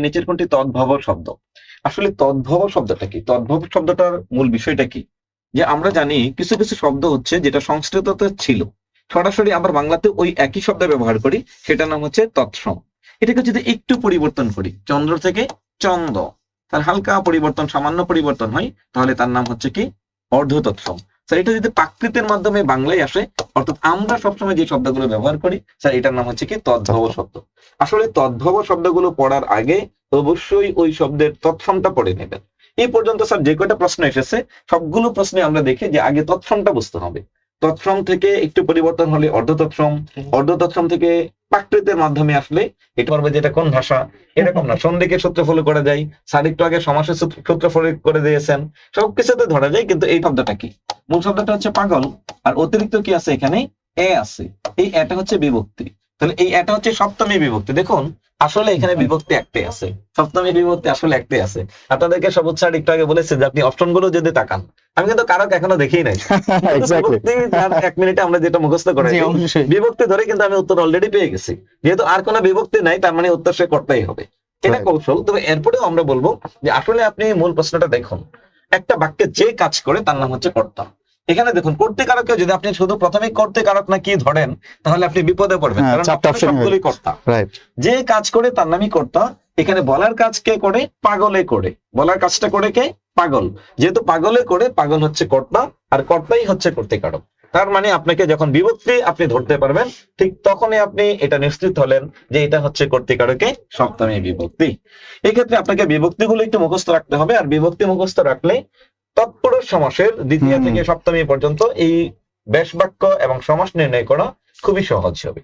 নিচের কোনটি তদ্ভব শব্দ? আসলে তদ্ভব শব্দটা কি? তদ্ভব শব্দটার মূল বিষয়টা কি? যে আমরা জানি কিছু কিছু শব্দ হচ্ছে যেটা সংস্কৃততে ছিল, সরাসরি আমরা বাংলাতে ওই একই শব্দ ব্যবহার করি, সেটার নাম হচ্ছে তৎসম। এটাকে যদি একটু পরিবর্তন করি, চন্দ্র থেকে চন্দ, তার হালকা পরিবর্তন, সামান্য পরিবর্তন হয়, তাহলে তার নাম হচ্ছে কি অর্ধ তৎসম। স্যার এটা যদি প্রাকৃতের মাধ্যমে বাংলায় আসে, অর্থাৎ আমরা সবসময় যে শব্দগুলো ব্যবহার করি, স্যার এটার নাম হচ্ছে কি তদ্ভব শব্দ। আসলে তদ্ভব শব্দগুলো পড়ার আগে অবশ্যই ওই শব্দের তৎসমটা পড়ে নেবেন। এই পর্যন্ত স্যার যে কয়টা প্রশ্ন এসেছে, সবগুলো প্রশ্নে আমরা দেখি যে আগে তৎসমটা বুঝতে হবে। তৎসম থেকে একটু পরিবর্তন হলে অর্ধ তৎসম, অর্ধ তৎসম থেকে প্রাকৃতের মাধ্যমে আসলে এটা পারবে যেটা কোন ভাষা, এরকম না সন্ধিকে সূত্র ফলো করা যায়। স্যার একটু আগে সমাসের সূত্র ফলো করে দিয়েছেন, সবকিছুতে ধরা যায়। কিন্তু এই শব্দটা কি? মূল শব্দটা হচ্ছে পাগল, আর অতিরিক্ত কি আছে এখানে? এ আছে। এই এটা হচ্ছে বিভক্তি। তাহলে এই এটা হচ্ছে সপ্তমী বিভক্তি। দেখুন আসলে এখানে বিভক্তি একটাই আছে, সপ্তমী বিভক্তি আসলে একটাই আছে। আপনাদেরকে সবুজ স্যার একটু আগে বলেছে যে আপনি অপশন গুলো যদি তাকান, আমি কিন্তু কারক এখনো দেখি নাই। বিভক্তি আর 1 মিনিটে আমরা যেটা মুখস্থ করে বিভক্তি ধরে কিন্তু আমি উত্তর অলরেডি পেয়ে গেছি। যেহেতু আর কোনো বিভক্তি নাই, তার মানে উত্তর সে করতেই হবে। এটা কৌশল। তবে এরপরেও আমরা বলবো যে আসলে আপনি মূল প্রশ্নটা দেখুন, একটা বাক্যে যে কাজ করে তার নাম হচ্ছে কর্তা। এখানে দেখুন কর্তৃকারকে যদি আপনি শুধু প্রথমে কর্তৃকারক না কি ধরেন, তাহলে আপনি বিপদে পড়বেন, কারণ সবগুলোই কর্তা। যে কাজ করে তার নামই কর্তা। এখানে বলার কাজ কে করে? পাগলে করে। বলার কাজটা করে কে? পাগল। যেহেতু পাগলে করে, পাগল হচ্ছে কর্তা, আর কর্তাই হচ্ছে কর্তৃকারক। তার মানে আপনাকে যখন বিভক্তি আপনি ধরতে পারবেন, ঠিক তখনই আপনি এটা নিশ্চিত হলেন যে এটা হচ্ছে কর্তৃকারকে সপ্তমী বিভক্তি। এক্ষেত্রে আপনাকে বিভক্তিগুলো একটু মুখস্থ রাখতে হবে, আর বিভক্তি মুখস্থ রাখলে তৎপুরুষ সমাসের দ্বিতীয় থেকে সপ্তমী পর্যন্ত এই ব্যাস বাক্য এবং সমাস নির্ণয় করা খুবই সহজ হবে।